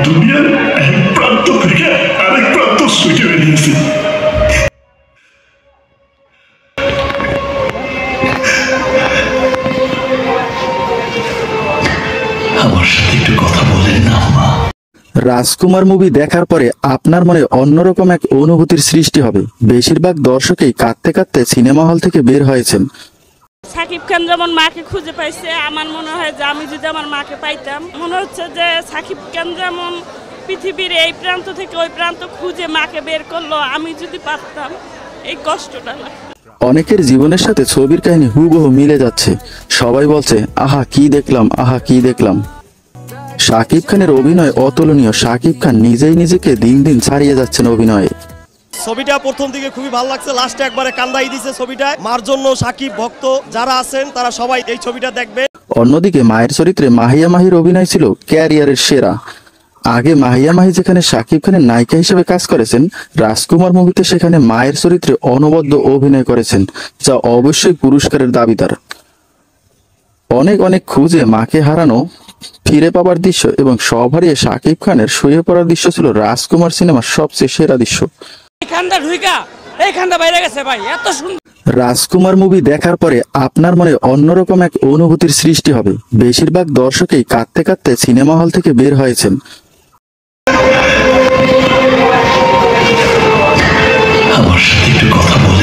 দুনিয়ার এক প্রান্ত থেকে আরেক প্রান্ত ছুটে বেরিয়েছি। আমার সাথে একটু কথা বলেন না আম্মা। রাজকুমার মুভি দেখার পরে আপনার মনে অন্যরকম এক অনুভূতির সৃষ্টি হবে। বেশিরভাগ দর্শকই কাঁদতে কাঁদতে সিনেমা হল থেকে বের হয়েছেন। সাকিব খান যেমন মাকে খুঁজে পাইছে, আমার মনে হয় যে আমি যদি আমার মাকে পাইতাম, মনে হচ্ছে যে সাকিব খান যেমন পৃথিবীর এই প্রান্ত থেকে ওই প্রান্ত খুঁজে মাকে বের করলো, আমি যদি পারতাম এই কষ্টটা লাগতো। অনেকের জীবনের সাথে ছবির কাহিনী হুবহু মিলে যাচ্ছে। সবাই বলছে আহা কি দেখলাম, আহা কি দেখলাম। শাকিব খানের অভিনয় অতুলনীয়। শাকিব খান নিজেই নিজেকে দিন দিন ছাড়িয়ে যাচ্ছেন অভিনয়ে। ছবিটা প্রথম দিকে খুবই ভালো লাগছে, লাস্টে একবারে কান্দাই দিছে ছবিটা। মার জন্য সাকিব ভক্ত যারা আছেন তারা সবাই এই ছবিটা দেখবে। অন্যদিকে মায়ের চরিত্রে মাহিয়া মাহির অভিনয় ছিল ক্যারিয়ারের সেরা। আগে মাহিয়া মাহি যেখানে শাকিব খানের নায়িকা হিসেবে কাজ করেছেন, রাজকুমার মুভিতে সেখানে মায়ের চরিত্রে অনবদ্য অভিনয় করেছেন, যা অবশ্যই পুরস্কারের দাবিদার। অনেক অনেক খুঁজে মাকে হারানো, ফিরে পাবার দৃশ্য এবং সব হারিয়ে শাকিব খানের শুয়ে পড়ার দৃশ্য ছিল রাজকুমার সিনেমার সবচেয়ে সেরা দৃশ্য। রাজকুমার মুভি দেখার পরে আপনার মনে অন্যরকম এক অনুভূতির সৃষ্টি হবে। বেশিরভাগ দর্শকই কাঁদতে কাঁদতে সিনেমা হল থেকে বের হয়েছেন। আমার সাথে একটু কথা বলেন।